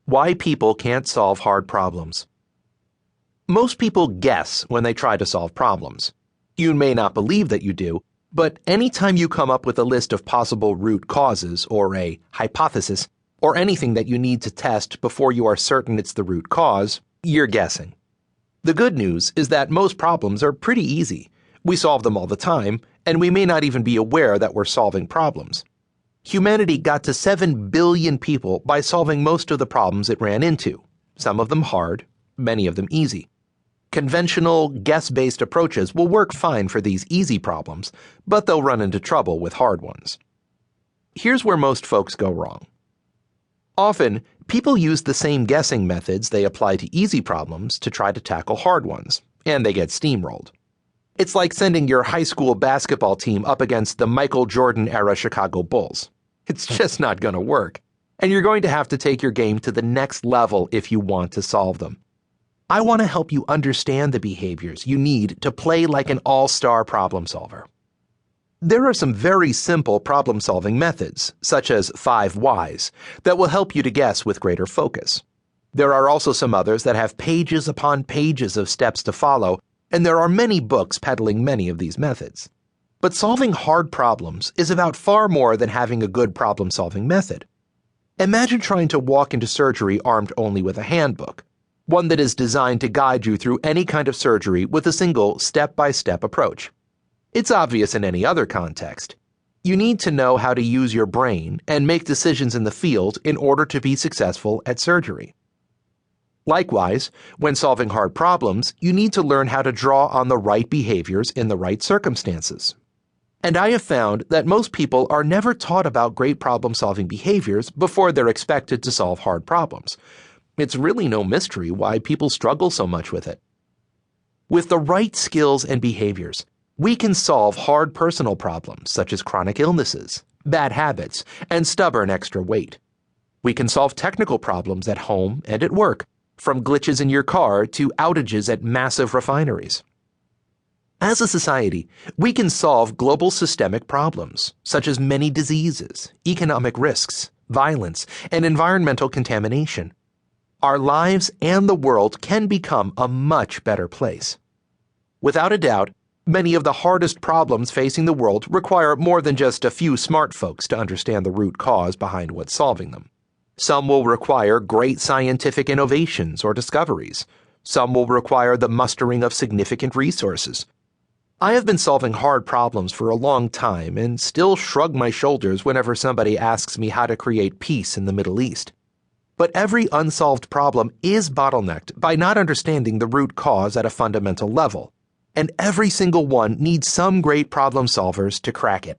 Why people can't solve hard problems. Most people guess when they try to solve problems. You may not believe that you do, but anytime you come up with a list of possible root causes or a hypothesis or anything that you need to test before you are certain it's the root cause, you're guessing. The good news is that most problems are pretty easy. We solve them all the time, and we may not even be aware that we're solving problems. Humanity got to 7 billion people by solving most of the problems it ran into, some of them hard, many of them easy. Conventional, guess-based approaches will work fine for these easy problems, but they'll run into trouble with hard ones. Here's where most folks go wrong. Often, people use the same guessing methods they apply to easy problems to try to tackle hard ones, and they get steamrolled. It's like sending your high school basketball team up against the Michael Jordan-era Chicago Bulls. It's just not going to work, and you're going to have to take your game to the next level if you want to solve them. I want to help you understand the behaviors you need to play like an all-star problem solver. There are some very simple problem-solving methods, such as 5 whys, that will help you to guess with greater focus. There are also some others that have pages upon pages of steps to follow, and there are many books peddling many of these methods. But solving hard problems is about far more than having a good problem-solving method. Imagine trying to walk into surgery armed only with a handbook, one that is designed to guide you through any kind of surgery with a single step-by-step approach. It's obvious in any other context. You need to know how to use your brain and make decisions in the field in order to be successful at surgery. Likewise, when solving hard problems, you need to learn how to draw on the right behaviors in the right circumstances. And I have found that most people are never taught about great problem-solving behaviors before they're expected to solve hard problems. It's really no mystery why people struggle so much with it. With the right skills and behaviors, we can solve hard personal problems such as chronic illnesses, bad habits, and stubborn extra weight. We can solve technical problems at home and at work, from glitches in your car to outages at massive refineries. As a society, we can solve global systemic problems, such as many diseases, economic risks, violence, and environmental contamination. Our lives and the world can become a much better place. Without a doubt, many of the hardest problems facing the world require more than just a few smart folks to understand the root cause behind what's solving them. Some will require great scientific innovations or discoveries. Some will require the mustering of significant resources. I have been solving hard problems for a long time and still shrug my shoulders whenever somebody asks me how to create peace in the Middle East. But every unsolved problem is bottlenecked by not understanding the root cause at a fundamental level, and every single one needs some great problem solvers to crack it.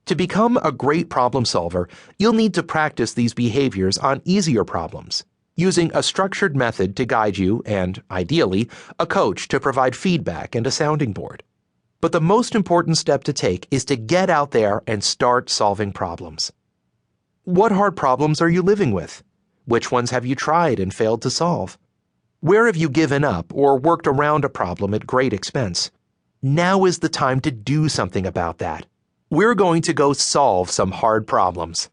To become a great problem solver, you'll need to practice these behaviors on easier problems, using a structured method to guide you and, ideally, a coach to provide feedback and a sounding board. But the most important step to take is to get out there and start solving problems. What hard problems are you living with? Which ones have you tried and failed to solve? Where have you given up or worked around a problem at great expense? Now is the time to do something about that. We're going to go solve some hard problems.